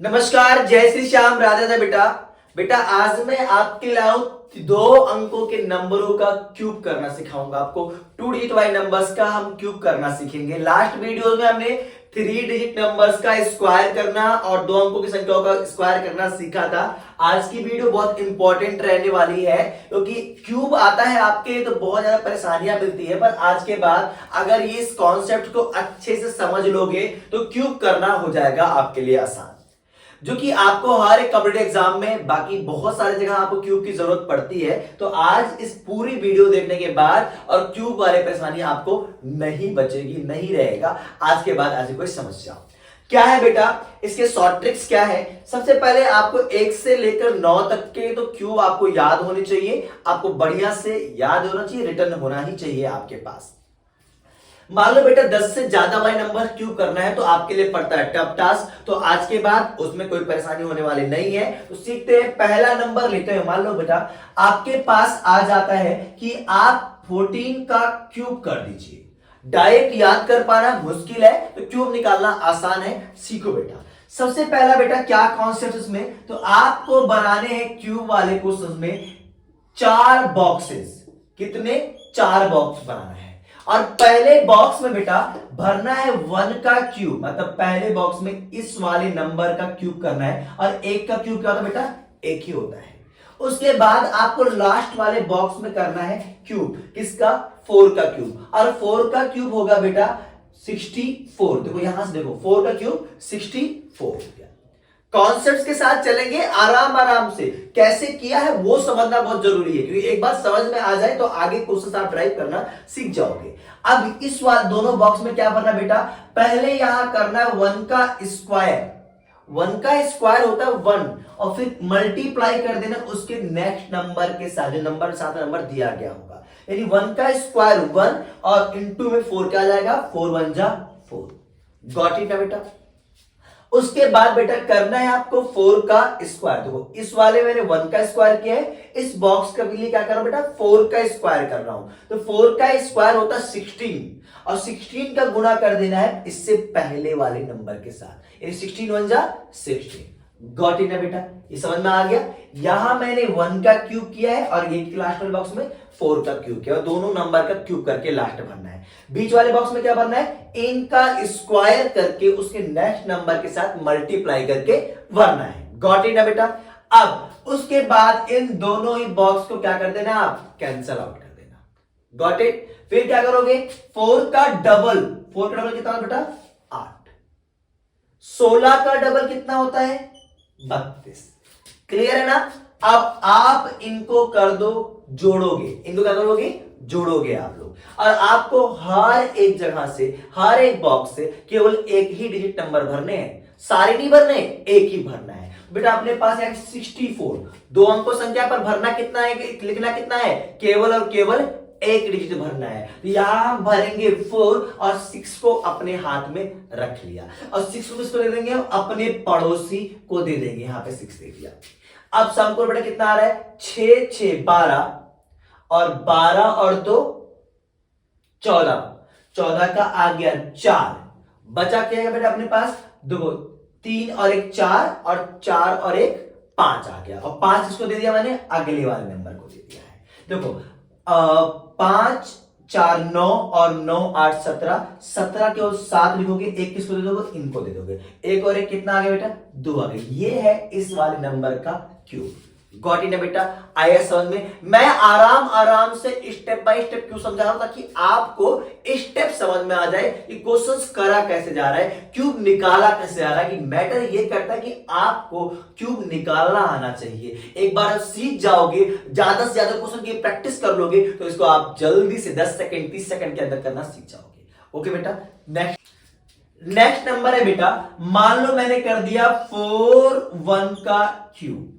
नमस्कार, जय श्री श्याम, राधे राधे। बेटा बेटा आज मैं आपके लाऊं 2 अंकों के नंबरों का क्यूब करना सिखाऊंगा आपको। 2 डिजिट वाले नंबर्स का हम क्यूब करना सीखेंगे। लास्ट वीडियो में हमने 3 डिजिट नंबर्स का स्क्वायर करना और 2 अंकों की संख्याओं का स्क्वायर करना सीखा था। आज की वीडियो बहुत इंपॉर्टेंट रहने वाली है क्योंकि क्यूब आता है आपके तो बहुत ज्यादा परेशानियां मिलती है, पर आज के बाद अगर ये इस कॉन्सेप्ट को अच्छे से समझ लोगे तो क्यूब करना हो जाएगा आपके लिए आसान, जो कि आपको हर एक कॉम्पिटिटिव एग्जाम में बाकी बहुत सारी जगह आपको क्यूब की जरूरत पड़ती है। तो आज इस पूरी वीडियो देखने के बाद और क्यूब वाले परेशानी आपको नहीं बचेगी, नहीं रहेगा आज के बाद ऐसी कोई समस्या। क्या है बेटा इसके शॉर्ट ट्रिक्स क्या है? सबसे पहले आपको 1 से लेकर 9 तक के तो क्यूब आपको याद होने चाहिए, आपको बढ़िया से याद होना चाहिए, रिटर्न होना ही चाहिए आपके पास। मान लो बेटा 10 से ज्यादा वाले नंबर क्यूब करना है तो आपके लिए पड़ता है टफ टास्क, तो आज के बाद उसमें कोई परेशानी होने वाली नहीं है। तो सीखते हैं, पहला नंबर लेते हैं। मान लो बेटा आपके पास आ जाता है कि आप 14 का क्यूब कर दीजिए। डायरेक्ट याद कर पाना मुश्किल है तो क्यूब निकालना आसान है, सीखो बेटा। सबसे पहला बेटा क्या कॉन्सेप्ट इसमें, तो आपको बनाने हैं क्यूब वाले क्वेश्चन में 4 बॉक्सेस। कितने? 4 बॉक्स बनाना है और पहले बॉक्स में बेटा भरना है 1 का क्यूब, मतलब पहले बॉक्स में इस वाले नंबर का क्यूब करना है। और 1 का क्यूब क्या होता है बेटा? 1 ही होता है। उसके बाद आपको लास्ट वाले बॉक्स में करना है क्यूब, किसका? 4 का क्यूब। और 4 का क्यूब होगा बेटा 64। देखो यहां से देखो 4 का क्यूब 64। कॉन्सेप्ट्स के साथ चलेंगे आराम आराम से। कैसे किया है वो समझना बहुत जरूरी है क्योंकि एक बार समझ में आ जाए तो आगे क्वेश्चन आप ड्राइव करना सीख जाओगे। अब इस वाले दोनों बॉक्स में क्या भरना बेटा? पहले यहां करना है 1 का स्क्वायर। 1 का स्क्वायर होता है 1 और फिर मल्टीप्लाई कर देना उसके नेक्स्ट नंबर के साथ, जो नंबर साथ नंबर दिया गया होगा। यानी 1 का स्क्वायर 1 और इंटू में 4 क्या आ जाएगा? 4 1 जा 4। गॉट इट ना बेटा? उसके बाद बेटा करना है आपको 4 का स्क्वायर। देखो इस वाले मैंने 1 का स्क्वायर किया है, इस बॉक्स का लिए क्या कर रहा हूं बेटा? 4 का स्क्वायर कर रहा हूं। तो 4 का स्क्वायर होता है 16 और 16 का गुणा कर देना है इससे पहले वाले नंबर के साथ, यानी 16 1 जा 16। गॉट इट ना बेटा? ये समझ में आ गया। यहां मैंने 1 का क्यूब किया है और ये लास्ट वाले बॉक्स में 4 का क्यूब किया और दोनों नंबर का क्यूब करके लास्ट भरना है। बीच वाले बॉक्स में क्या भरना है? इनका स्क्वायर करके उसके नेक्स्ट नंबर के साथ मल्टीप्लाई करके भरना है। गॉट इट ना बेटा? अब उसके बाद इन दोनों ही बॉक्स को क्या कर देना? आप कैंसल आउट कर देना। Got it? फिर क्या करोगे? 4 का डबल कितना होता बेटा? 8। 16 का डबल कितना होता है? 32। क्लियर है ना? अब आप इनको कर दो, जोड़ोगे। इनको क्या करोगे? जोड़ोगे आप लोग। और आपको हर एक जगह से, हर एक बॉक्स से केवल एक ही डिजिट नंबर भरने हैं, सारे नहीं भरने, एक ही भरना है। बेटा अपने पास है 64। 2 अंकों संख्या पर भरना कितना है, लिखना कितना है? केवल और केवल एक डिजिट भरना है। तो यहां भरेंगे 4 और 6 को अपने हाथ में रख लिया और 6 को किसको दे देंगे? अपने पड़ोसी को दे देंगे। यहां पे 6 दे दिया। अब समकोण बेटा कितना आ रहा है? 6 6 12 और 12 और 2 14। 14 का आ गया 4। बचा क्या है बेटा अपने पास? देखो 3 और 1 4 और 4 और 1 5 आ गया और 5 इसको दे दिया मैंने, अगले वाले नंबर को दे दिया है। देखो 5 4 9 और 9 8 17। 17 केवल 7 लिखोगे, 1 किसको दे दोगे? इनको दे दोगे। 1 और 1 कितना आ गया बेटा? 2 आ गया। ये है इस वाले नंबर का क्यूब। गॉट इट ना बेटा? आया समझ में? मैं आराम आराम से स्टेप बाय स्टेप क्यों समझा रहा हूं ताकि आपको स्टेप समझ में आ जाए कि क्वेश्चंस करा कैसे जा रहा है, क्यूब निकाला कैसे जा रहा है। कि मैटर ये करता है कि आपको क्यूब निकालना आना चाहिए। एक बार सीख जाओगे, ज्यादा से ज्यादा क्वेश्चन की प्रैक्टिस कर लोगे तो इसको आप जल्दी से 10 सेकंड 30 सेकंड के अंदर करना सीख जाओगे। ओके बेटा? नेक्स्ट नंबर है बेटा, मान लो मैंने कर दिया 4 1 का क्यूब।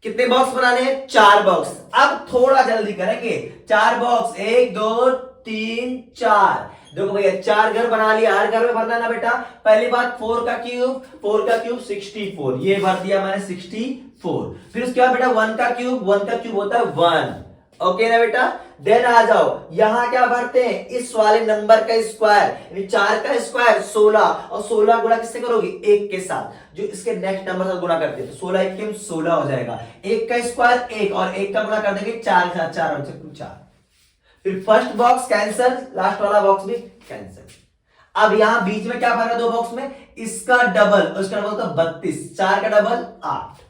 कितने बॉक्स बनाने हैं? 4 बॉक्स। अब थोड़ा जल्दी करेंगे। 4 बॉक्स, 1 2 3 4। देखो भैया 4 घर बना लिया, हर घर में भरना ना बेटा। पहली बात 4 का क्यूब 64, ये भर दिया मैंने 64। फिर उसके बाद बेटा 1 का क्यूब होता है 1। ओके ना बेटा? देन आ जाओ, यहां क्या भरते हैं, इस वाले नंबर का स्क्वायर, यानी 4 का स्क्वायर 16, और 16 गुणा किससे करोगे, 1 के साथ, जो इसके नेक्स्ट नंबर से गुणा करते हैं, तो 16 1 16 हो जाएगा। 1 का स्क्वायर 1, और 1 का गुणा कर देंगे 4 के साथ, 4 4। फिर फर्स्ट बॉक्स कैंसिल, लास्ट वाला बॉक्स भी कैंसिल। अब यहां बीच में क्या भरा, दो बॉक्स में, इसका डबल, उसका डबल होता 32, 4 का डबल 8।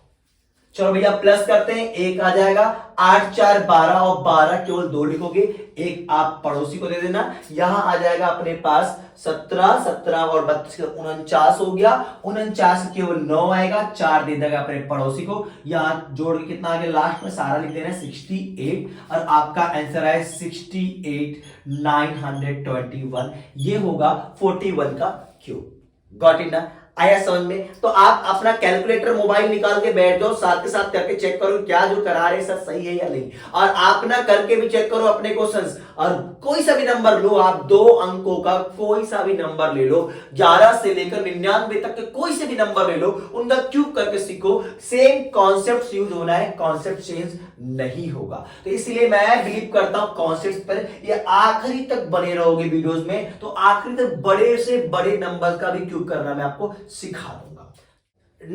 चलो भैया प्लस करते हैं, 1 आ जाएगा, 8 4 12, और 12 केवल 2 लिखोगे, एक आप पड़ोसी को दे देना। यहां आ जाएगा अपने पास 17, 17 और 32 49 हो गया, 49 केवल 9 आएगा, 4 दे देगा अपने पड़ोसी को। यहां जोड़ के कितना आ गया, लास्ट में सारा लिख देना 68, और आपका आंसर है 68 921, ये होगा 41 का क्यूब। गॉट इट ना, आया समझ में? तो आप अपना कैलकुलेटर मोबाइल निकाल के बैठ जाओ, साथ के साथ करके चेक करो क्या जो करा रहे सब सही है या नहीं, और आप ना करके भी चेक करो अपने क्वेश्चंस। और कोई सा भी नंबर लो आप, 2 अंकों का कोई सा भी नंबर ले लो, 11 से लेकर 99 तक के कोई से भी नंबर ले लो, उनका क्यूब करके सीखो। सेम कॉन्सेप्ट यूज होना है, कॉन्सेप्ट चेंज नहीं होगा। तो इसलिए मैं बिलीव करता हूं कॉन्सेप्ट पर ये आखिरी तक बने रहोगे वीडियोस में, तो आखिरी तक बड़े से बड़े नंबर का भी क्यूब करना मैं आपको सिखा दूंगा।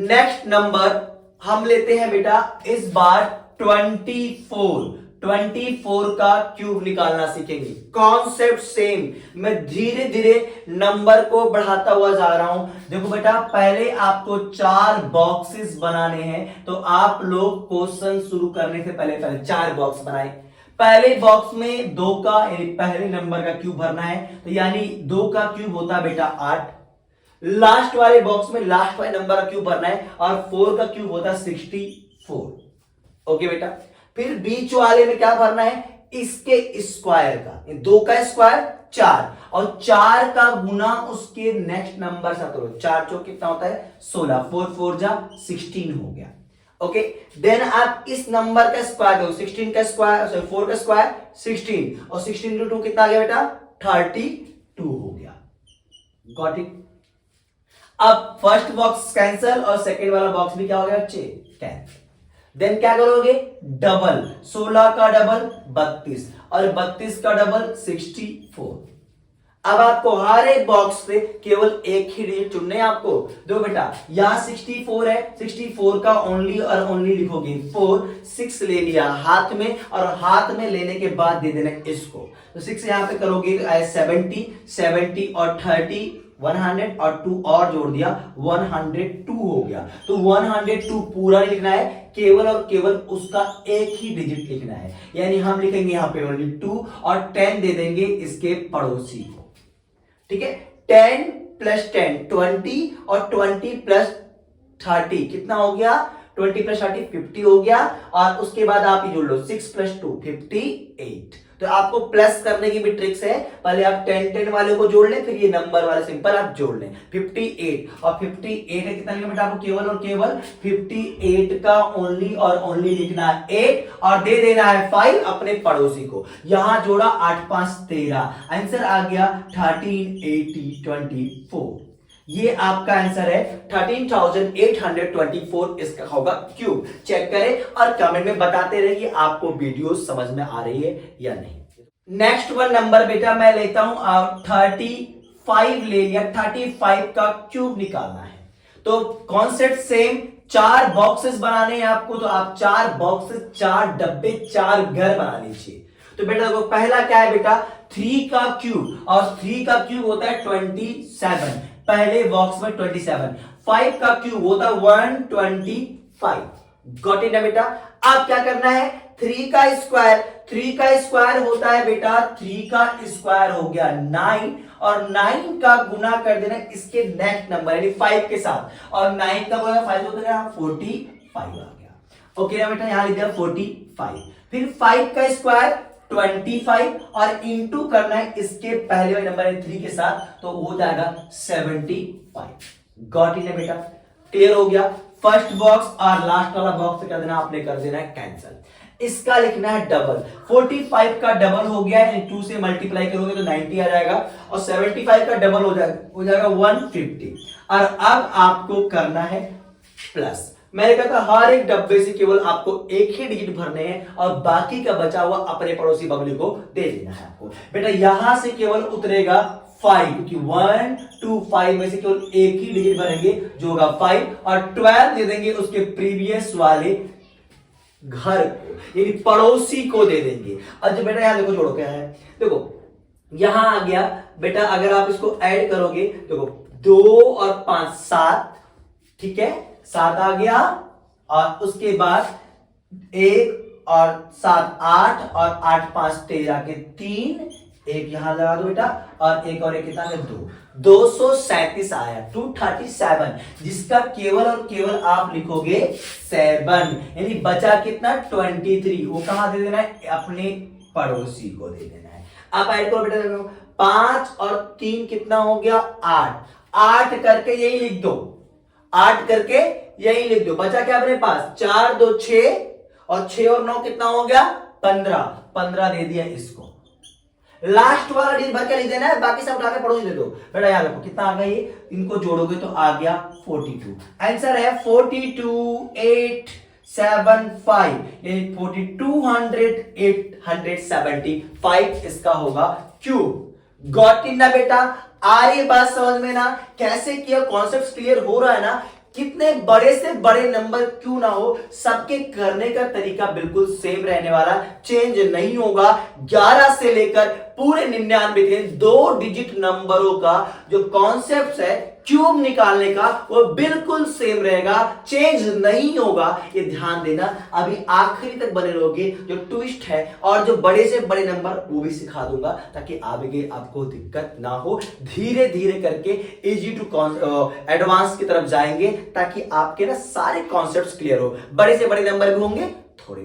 नेक्स्ट नंबर हम लेते हैं बेटा इस बार 24 का क्यूब निकालना सीखेंगे। कॉन्सेप्ट सेम, मैं धीरे धीरे नंबर को बढ़ाता हुआ जा रहा हूं। देखो बेटा, पहले आपको 4 बॉक्सेस बनाने हैं, तो आप लोग क्वेश्चन शुरू करने से पहले 4 बॉक्स बनाए। पहले बॉक्स में 2 का यानी पहले नंबर का क्यूब भरना है, तो यानी 2 का क्यूब होता है बेटा 8। लास्ट वाले बॉक्स में लास्ट वाले नंबर का क्यूब भरना है, और 4 का क्यूब होता है 64। ओके बेटा, फिर बीच वाले में क्या भरना है, इसके स्क्वायर का, 2 का स्क्वायर 4, और 4 का गुना उसके नेक्स्ट नंबर से करो। 4 चौक कितना होता है 16, 4 4 जा 16 हो गया। ओके, देन आप इस नंबर का स्क्वायर करो, 16 का स्क्वायर, सॉरी 4 का स्क्वायर 16, और 16 टू 2 कितना आ गया बेटा 32 हो गया। Got it. अब फर्स्ट बॉक्स कैंसिल, और सेकेंड वाला बॉक्स भी क्या हो गया बच्चे, कैंसिल। देन क्या करोगे, डबल, 16 का डबल 32, और 32 का डबल 64। अब आपको हर एक बॉक्स पे केवल एक ही डिजिट चुनने हैं आपको। दो बेटा, यहां 64 है, 64 का ओनली और ओनली लिखोगे 4, 6 ले लिया हाथ में, और हाथ में लेने के बाद दे देना इसको, तो 6 यहां पे करोगे 70, 70 और 30 100, और 2 और जोड़ दिया 102 हो गया। तो 102 पूरा लिखना है, केवल और केवल उसका एक ही डिजिट लिखना है, यानी हम लिखेंगे यहां पे ओनली 2, और 10 दे देंगे इसके पड़ोसी को। ठीक है, 10 प्लस 10 20, और 20 प्लस 30 कितना हो गया, 20 प्लस 30 50 हो गया, और उसके बाद आप ही जोड़ लो 6 प्लस 2 58। तो आपको प्लस करने की भी ट्रिक्स है, पहले आप 10 वाले को जोड़ लें, फिर ये नंबर वाले सिंपल आप जोड़ लें 58, और 58 है कितना लिखना बेटा आपको, केवल और केवल 58 का ओनली और ओनली लिखना है 8, और दे देना है 5 अपने पड़ोसी को। यहां जोड़ा 8 5 13, आंसर आ गया 138024। ये आपका आंसर है 13,824, इसका होगा क्यूब। चेक करें और कमेंट में बताते रहिए कि आपको वीडियो समझ में आ रही है या नहीं। नेक्स्ट वन नंबर बेटा मैं लेता हूं 35 ले लिया, 35 का क्यूब निकालना है। तो कॉन्सेप्ट सेम, 4 बॉक्सेस बनाने हैं आपको, तो आप 4 बॉक्सेस 4 डब्बे 4 घर बना लीजिए। तो बेटा देखो पहला क्या है बेटा 3 का क्यूब, और 3 का क्यूब होता है 27, पहले बॉक्स में 27। 5 का क्यूब होता है 125। गॉट इट ना बेटा। अब क्या करना है 3 का स्क्वायर, 3 का स्क्वायर होता है बेटा 3 का स्क्वायर हो गया 9, और 9 का गुना कर देना इसके नेक्स्ट नंबर यानी 5 के साथ, और 9 का गुना 5 होता है 45 आ गया। ओके ना बेटा, यहां लिख दिया 45। फिर 5 का स्क्वायर 25, और इंटू करना है इसके पहले वाले नंबर 3 के साथ, तो हो जाएगा 75। गॉट इट है बेटा, क्लियर हो गया। फर्स्ट बॉक्स और लास्ट वाला बॉक्स क्या देना आपने कर देना है कैंसिल। इसका लिखना है डबल, 45 का डबल हो गया है, 2 से मल्टीप्लाई करोगे तो 90 आ जाएगा, और 75 का डबल हो जाएगा 150। और अब आपको करना है प्लस, मैंने कहा था हर एक डब्बे से केवल आपको एक ही डिजिट भरने हैं और बाकी का बचा हुआ अपने पड़ोसी बबली को दे देना है आपको। बेटा यहां से केवल उतरेगा 5, क्योंकि 1 2 5 में से केवल एक ही डिजिट भरेंगे जो होगा 5, और 12 दे देंगे उसके प्रीवियस वाले घर को, यानी पड़ोसी को दे देंगे। अच्छा बेटा यहां देखो जोड़ो क्या है, देखो यहां आ गया बेटा, अगर आप इसको ऐड करोगे देखो 2 और 5 7, ठीक है 7 आ गया, और उसके बाद 1 और 7 8, और 8 5 13 के 3, एक यहां लगा दो बेटा, और एक कितना है 2, 237 आया, 237, जिसका केवल और केवल आप लिखोगे 7, यानी बचा कितना 23, वो कहां दे देना है, अपने पड़ोसी को दे देना है। आप ऐड करो बेटा, देखो 5 और 3 कितना हो गया 8, 8 करके यही लिख दो, 8 करके यही लिख दो, बचा क्या अपने पास 4 2 6, और 6 और 9 कितना हो गया 15, 15 दे दिया इसको। लास्ट वाला डिजिट भर के लिख देना है, बाकी सब उठा के पड़ोसी दे दो। बेटा याद रखो कितना आ गया ये, इनको जोड़ोगे तो आ गया 42। आंसर है 42 8 7 5, यानी 4275 इसका होगा क्यूब। गॉट इन ना बेटा, आ रही बात समझ में ना, कैसे किया, कॉन्सेप्ट क्लियर हो रहा है ना। कितने बड़े से बड़े नंबर क्यों ना हो, सबके करने का तरीका बिल्कुल सेम रहने वाला, चेंज नहीं होगा। 11 से लेकर पूरे 99 के 2 डिजिट नंबरों का जो कॉन्सेप्ट है क्यूब निकालने का, वो बिल्कुल सेम रहेगा, चेंज नहीं होगा, ये ध्यान देना। अभी आखिरी तक बने रहोगे, जो ट्विस्ट है और जो बड़े से बड़े नंबर वो भी सिखा दूंगा, ताकि आगे आपको दिक्कत ना हो। धीरे धीरे करके इजी टू एडवांस की तरफ जाएंगे, ताकि आपके ना सारे कॉन्सेप्ट्स क्लियर हो। बड़े से बड़े नंबर भी होंगे थोड़े।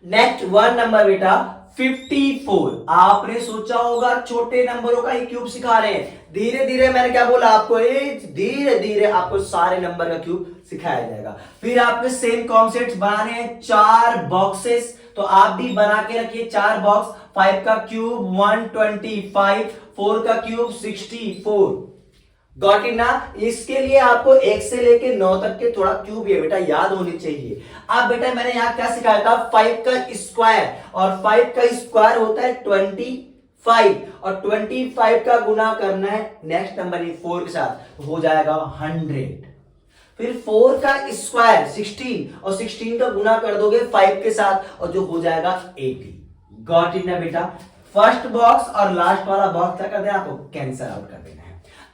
नेक्स्ट 1 नंबर बेटा 54। आपने सोचा होगा छोटे नंबरों का ही क्यूब सिखा रहे हैं, धीरे धीरे मैंने क्या बोला आपको, धीरे धीरे आपको सारे नंबर का क्यूब सिखाया जाएगा। फिर आपके सेम कॉन्सेप्ट बनाने हैं 4 बॉक्सेस, तो आप भी बना के रखिए 4 बॉक्स। 5 का क्यूब 125, 4 का क्यूब 64। गॉट इन ना। इसके लिए आपको 1 से लेके 9 तक के थोड़ा क्यूब ये बेटा याद होनी चाहिए। अब बेटा मैंने यहां क्या सिखाया था, 5 का स्क्वायर, और 5 का स्क्वायर होता है 25, और 25 का गुना करना है नेक्स्ट नंबर 4 के साथ, हो जाएगा 100। फिर 4 का स्क्वायर 16, और 16 का गुना कर दोगे 5 के साथ, और जो हो जाएगा 80। गॉट इन ना बेटा। फर्स्ट बॉक्स और लास्ट वाला बॉक्स क्या कर देना, आपको कैंसिल आउट कर देना है।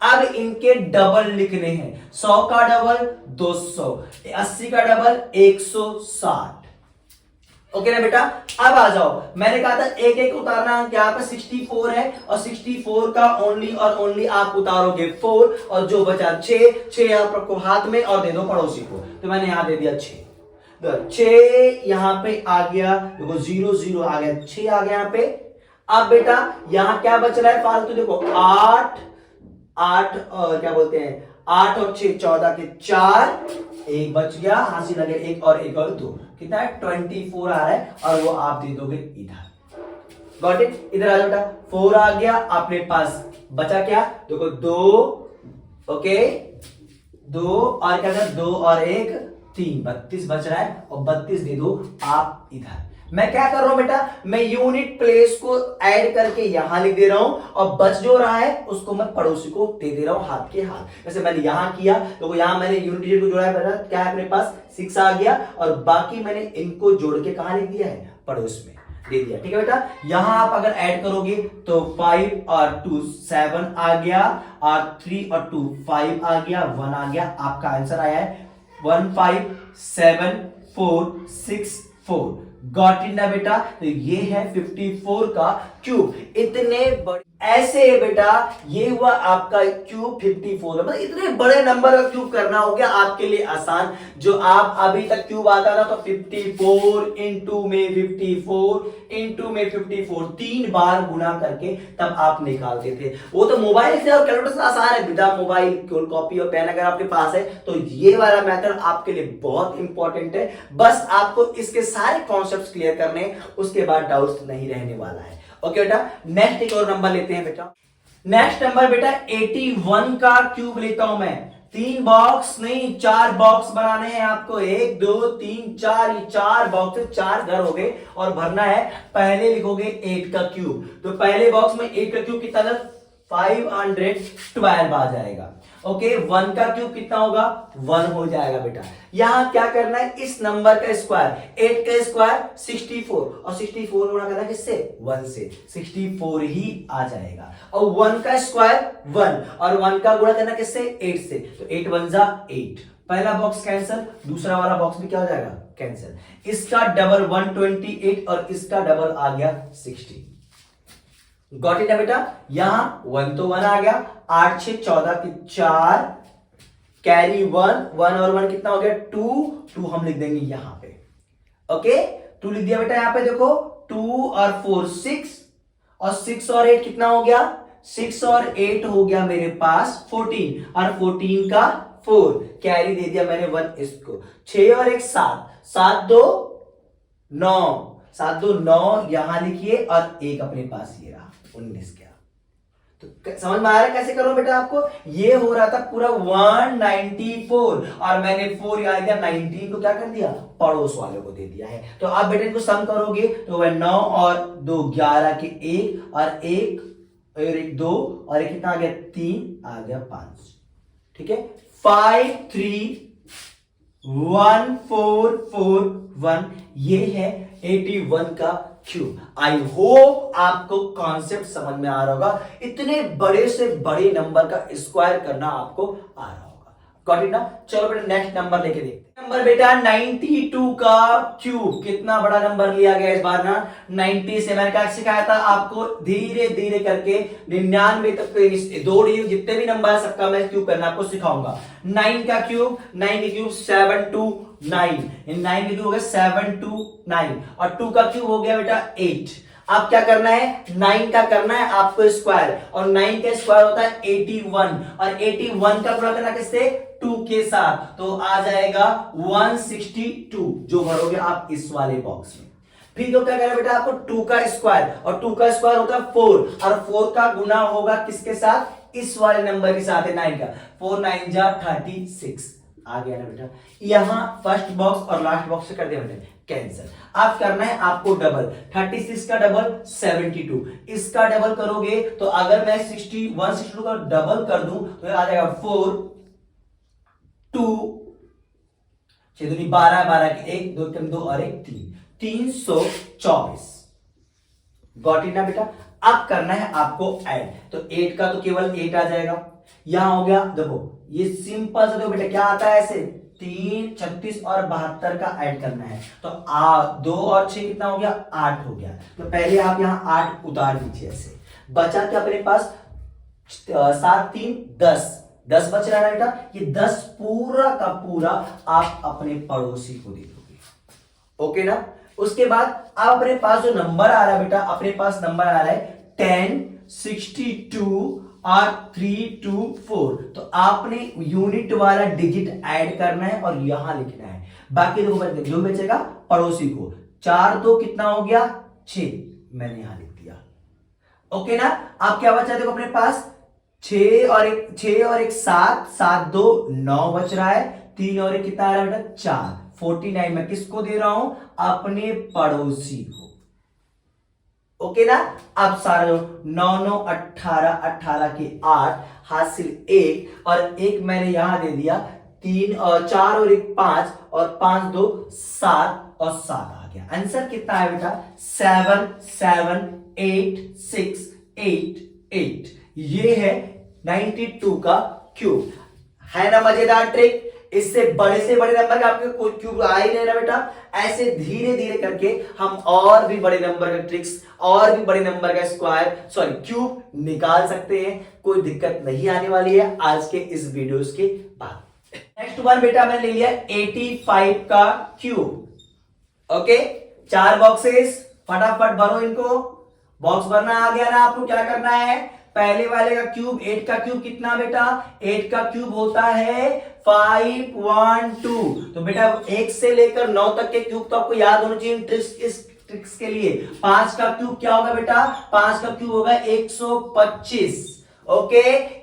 अब इनके डबल लिखने हैं, 100 का डबल 200, 80 का डबल 160। ओके ना बेटा। अब आ जाओ, मैंने कहा था एक एक उतारना, क्या पे 64 है, और 64 का ओनली और ओनली आप उतारोगे 4, और जो बचा 6 आप रखो हाथ में और दे दो पड़ोसी को, तो मैंने यहां दे दिया 6 यहां पे आ गया, देखो 0 0 आ गया, 6 आ गया यहां पे। अब बेटा यहां क्या बच रहा है फालतू, देखो 8 और क्या बोलते हैं 8 और 6 14 के 4, एक बच गया, हासिल लगे 1 और 2, कितना है 24 आ रहा है, और वो आप दे दोगे इधर। Got it. इधर आ जाओ बेटा, 4 आ गया अपने पास, बचा क्या देखो 2, ओके 2 और क्या था 2 और 1 3, 32 बच रहा है, और 32 दे दो आप इधर। मैं क्या कर रहा हूं बेटा, मैं यूनिट प्लेस को ऐड करके यहां लिख दे रहा हूं, और बच जो रहा है उसको मैं पड़ोसी को दे दे रहा हूं हाथ के हाथ। जैसे मैंने यहां किया, तो यहां मैंने यूनिट डिजिट को जोड़ा है बेटा, क्या है अपने पास 6 आ गया, और बाकी मैंने इनको जोड़ के कहां लिख दिया है, पड़ोस में दे दिया। ठीक है बेटा। यहां आप अगर ऐड करोगे तो 5 और 2 7 आ गया, और 3 और 2 5 आ गया, 1 आ गया। आपका आंसर आया है 1 5 7 4 6 4। गॉट इन ना बेटा। तो ये है 54 का क्यूब। इतने बड़े ऐसे है बेटा, ये हुआ आपका क्यूब 54। मतलब इतने बड़े नंबर का क्यूब करना हो गया आपके लिए आसान। जो आप अभी तक क्यूब आता था तो 54 इंटू में 54 इंटू में 54 3 बार गुना करके तब आप निकालते थे। वो तो मोबाइल से और कैलकुलेटर से आसान है, विदाउट मोबाइल कॉपी और पेन अगर आपके पास है तो ये वाला मेथड आपके लिए बहुत इंपॉर्टेंट है। बस आपको इसके सारे कॉन्सेप्ट्स क्लियर करने, उसके बाद डाउट्स नहीं रहने वाला है। ओके बेटा। नेक्स्ट एक और नंबर लेते हैं बेटा। नेक्स्ट नंबर बेटा 81 का क्यूब लेता हूं मैं। 3 बॉक्स नहीं 4 बॉक्स बनाने हैं आपको। 1 2 3 4, ये 4 बॉक्स से 4 घर हो गए और भरना है। पहले लिखोगे 8 का क्यूब, तो पहले बॉक्स में 8 का क्यूब कितना था? 512 आ जाएगा। ओके, 1 का क्यूब कितना होगा? 1 हो जाएगा बेटा। यहां क्या करना है? इस नंबर का स्क्वायर, 8 का स्क्वायर 64, और 64 गुणा करना किससे? 1 से, 64 ही आ जाएगा। और 1 का स्क्वायर 1, और 1 का गुणा करना किससे? 8 से, तो 8 1 जा 8। पहला बॉक्स कैंसिल, दूसरा वाला बॉक्स भी क्या हो जाएगा? कैंसिल। इसका डबल 128 और इसका डबल आ गया 60। गॉट इट है बेटा? यहां 1 तो 1 आ गया, 8 6 14 की 4, कैरी 1, 1 और 1 कितना हो गया? 2 हम लिख देंगे यहां पे। ओके, 2 लिख दिया बेटा। यहां पे देखो 2 और 4 6, और 6 और 8 कितना हो गया? 6 और 8 हो गया मेरे पास 14, और 14 का 4, कैरी दे दिया मैंने 1 इसको। 6 और 1 7, 7 2 9, 7 2 9 यहां लिखिए, और एक अपने पास ये रहा 19 क्या। तो समझ में आ रहा है कैसे करो बेटा आपको? ये हो रहा था पूरा 194, और मैंने 4 याद दिया, 19 को क्या कर दिया? पड़ोस वाले को दे दिया है। तो आप बेटे इनको सम करोगे तो वह 9 और 2 11 के 1, और 1 2, और एक कितना आ गया? 3 आ गया 5। ठीक है, 5 3 1 4 4 1, ये है 81 का क्यूब। आई होप आपको कॉन्सेप्ट समझ में आ रहा होगा। इतने बड़े से बड़े नंबर का स्क्वायर करना आपको आ रहा होगा। गॉट इट ना? चलो बेटा नेक्स्ट नंबर लेके देखते हैं। नंबर बेटा 92 का क्यूब। कितना बड़ा नंबर लिया गया इस बार ना? 90 से मैंने क्या सिखाया था आपको? धीरे धीरे करके 99 तक के दो जितने भी नंबर है सबका मैं क्यूब करना आपको सिखाऊंगा। 9 का क्यूब, 9 का क्यूब 7 2 9, 9 का क्यूब हो गया 7 2 9, और 2 का क्यूब हो गया बेटा 8। अब क्या करना है? 9 का करना है आपको स्क्वायर, और 9 का स्क्वायर होता है 81, और 81 का गुणा करना किससे? 2 के साथ, तो आ जाएगा 162, जो भरोगे आप इस वाले बॉक्स में। फिर तो क्या करना बेटा आपको? 2 का स्क्वायर, और 2 का स्क्वायर होता है 4, और 4 का गुना होगा किसके साथ? इस वाले नंबर के साथ है 9 का। 4 9 जा 36 आ गया ना बेटा। यहां फर्स्ट बॉक्स और लास्ट बॉक्स से कर दिया बेटा कैंसिल। अब करना है आपको डबल, 36 का डबल 72, इसका डबल करोगे तो अगर मैं 162 का डबल कर दूं तो आ जाएगा 4 2 6 2 12 12 के 1 2 3 2 और 1 3, 324। गॉट इट ना बेटा? अब करना है आपको ऐड, तो 8 का तो केवल 8 आ जाएगा। यहां हो गया, देखो ये सिंपल से, देखो बेटा क्या आता है ऐसे 3 36 और 72 का ऐड करना है, तो 2 और 6 कितना हो गया? 8 हो गया। तो पहले आप यहां 8 उतार दीजिए ऐसे, बचा क्या अपने पास? 7 3 10 10 बच रहा है बेटा। ये 10 पूरा का पूरा आप अपने पड़ोसी को दे दोगे। ओके ना? उसके बाद आप अपने पास जो नंबर आ रहा है बेटा, अपने पास नंबर आ रहा है 10 62 और 324, तो आपने यूनिट वाला डिजिट ऐड करना है और यहां लिखना है। बाकी देखो जो बचेगा पड़ोसी को। 4 2 कितना हो गया? 6, मैंने यहां लिख दिया। ओके ना? आप क्या बचा? देखो अपने पास 6 और 1 7 7 2 9 बच रहा है, 3 और 1 कितना आ रहा है बेटा? 4, 49 मैं किसको दे रहा हूं? अपने पड़ोसी को। ओके ना? अब सारा 9 9 18 18 के 8 हासिल 1, और 1 मैंने यहां दे दिया, 3 और 4 और 1 5, और 5 2 7, और 7 आ गया। आंसर कितना है बेटा? 7 7 8 6 8 8। ये है 92 का क्यूब। है ना मजेदार ट्रिक? इससे बड़े से बड़े नंबर का आपके कोई क्यूब आ ही नहीं रहा बेटा। ऐसे धीरे धीरे करके हम और भी बड़े नंबर का ट्रिक्स, और भी बड़े नंबर का स्क्वायर क्यूब निकाल सकते हैं। कोई दिक्कत नहीं आने वाली है आज के इस वीडियोस के बाद। नेक्स्ट वन बेटा मैंने ले लिया 85 का क्यूब। ओके, 4 बॉक्सेस, फटाफट भरो इनको। बॉक्स भरना आ गया ना? आपको क्या करना है? पहले वाले का क्यूब, 8 का क्यूब कितना बेटा? 8 का क्यूब होता है 512। तो बेटा 1 से लेकर 9 तक के क्यूब तो आपको याद होना चाहिए इस ट्रिक्स के लिए। 5 का क्यूब क्या होगा बेटा? 5 का क्यूब होगा 125। ओके,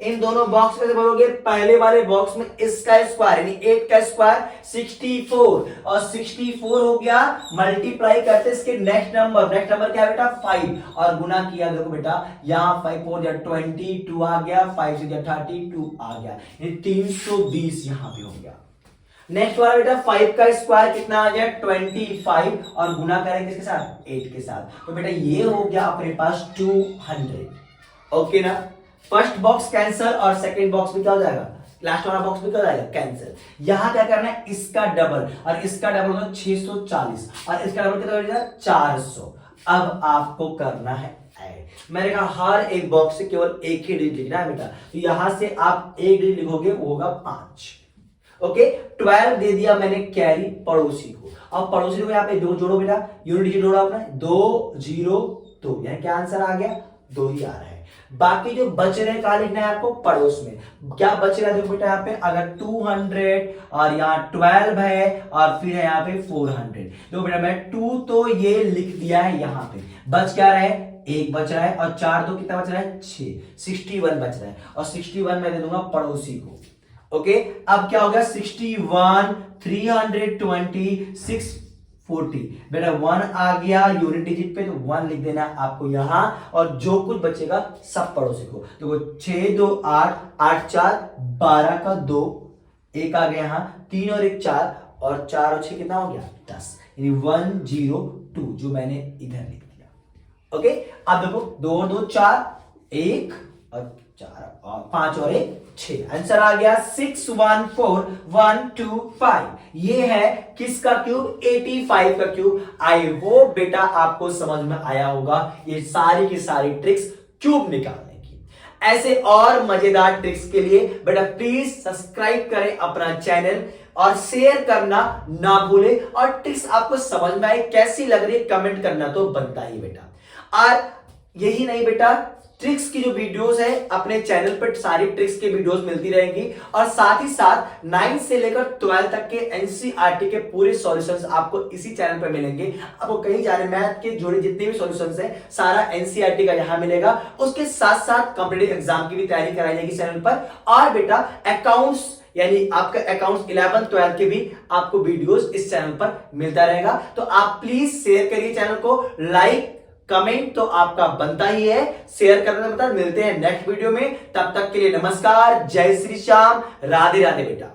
इन दोनों बॉक्स में से भरोगे, पहले वाले बॉक्स में इसका स्क्वायर यानी 8 का स्क्वायर 64 और 64 हो गया, मल्टीप्लाई करते इसके नेक्स्ट नंबर क्या है बेटा 5 और गुना किया, देखो बेटा यहां 5 4 या 22 आ गया, 5 से 32 आ गया, ये 320 यहां पे हो गया। नेक्स्ट वाला बेटा 5 का स्क्वायर कितना आ गया 25 और गुना करें किसके साथ 8 के साथ, तो बेटा ये हो गया अपने पास 200। ओके ना, फर्स्ट बॉक्स कैंसर और सेकंड बॉक्स में क्या हो जाएगा, लास्ट वाला बॉक्स में क्या हो जाएगा कैंसर। यहां क्या करना है, इसका डबल और इसका डबल होगा 640 और इसका डबल कितना हो जाएगा 400। अब आपको करना है ऐड। मैंने कहा हर एक बॉक्स से केवल एक ही डिजिट लिखना है बेटा, तो यहां से आप एक डिजिट लिखोगे वो होगा 5। ओके, 12 दे दिया मैंने कैरी पड़ोसी को। अब पड़ोसी को यहाँ पे दो जोड़ो बेटा, यूनिट डिजिट जोड़ा आपने 2 0 2, यानी क्या आंसर आ गया 2 ही आ रहा है। बाकी जो बच रहे कहा लिखना है आपको पड़ोस में, क्या बच रहा है देखो बेटा यहाँ पे, अगर 200 और यहाँ 12 है और फिर है यहाँ पे 400, तो बेटा मैं 2 तो ये लिख दिया है यहाँ पे, बच क्या रहा है 1 बच रहा है और 4 2 कितना बच रहा है 6, 61 बच रहा है और 61 मैं दे दूंगा पड़ोसी को। ओके, अब क्या हो गया 61 320 640, बेटा 1 आ गया यूनिट डिजिट पे, तो 1 लिख देना आपको यहां और जो कुछ बचेगा सब पड़ोसी को। तो 6 2 8 8 4 12 का 2, 1 आ गया यहां, 3 और 1 4 और 4 और 6 कितना हो गया 10, यानी 102 जो मैंने इधर लिख दिया। ओके, अब देखो 2 और 2 4, 1 और 4 और 5 और 1 6, आंसर आ गया 614125। ये है किसका क्यूब 85 का क्यूब। आई होप बेटा आपको समझ में आया होगा ये सारी की सारी ट्रिक्स क्यूब निकालने की। ऐसे और मजेदार ट्रिक्स के लिए बेटा प्लीज सब्सक्राइब करें अपना चैनल और शेयर करना ना भूले, और ट्रिक्स आपको समझ में आई कैसी लग रही है कमेंट करना तो बनता ही बेटा। और यही नहीं बेटा, ट्रिक्स की जो वीडियोस है अपने चैनल पर सारी ट्रिक्स की वीडियोस मिलती रहेंगी, और साथ ही साथ 9 से लेकर 12 तक के एनसीईआरटी के पूरे सॉल्यूशंस आपको इसी चैनल पर मिलेंगे। आपको कहीं जाने, मैथ के जुड़े जितने भी सॉल्यूशंस हैं सारा एनसीईआरटी का यहां मिलेगा। उसके साथ साथ कॉम्पिटिटिव एग्जाम की भी तैयारी कराई जाएगी चैनल पर, और बेटा अकाउंट्स यानी आपका अकाउंट्स 11 12 के भी आपको वीडियोस इस चैनल पर मिलता रहेगा। तो आप प्लीज शेयर करिए चैनल को, लाइक कमेंट तो आपका बनता ही है, शेयर करने में। मिलते हैं नेक्स्ट वीडियो में, तब तक के लिए नमस्कार, जय श्री श्याम, राधे राधे बेटा।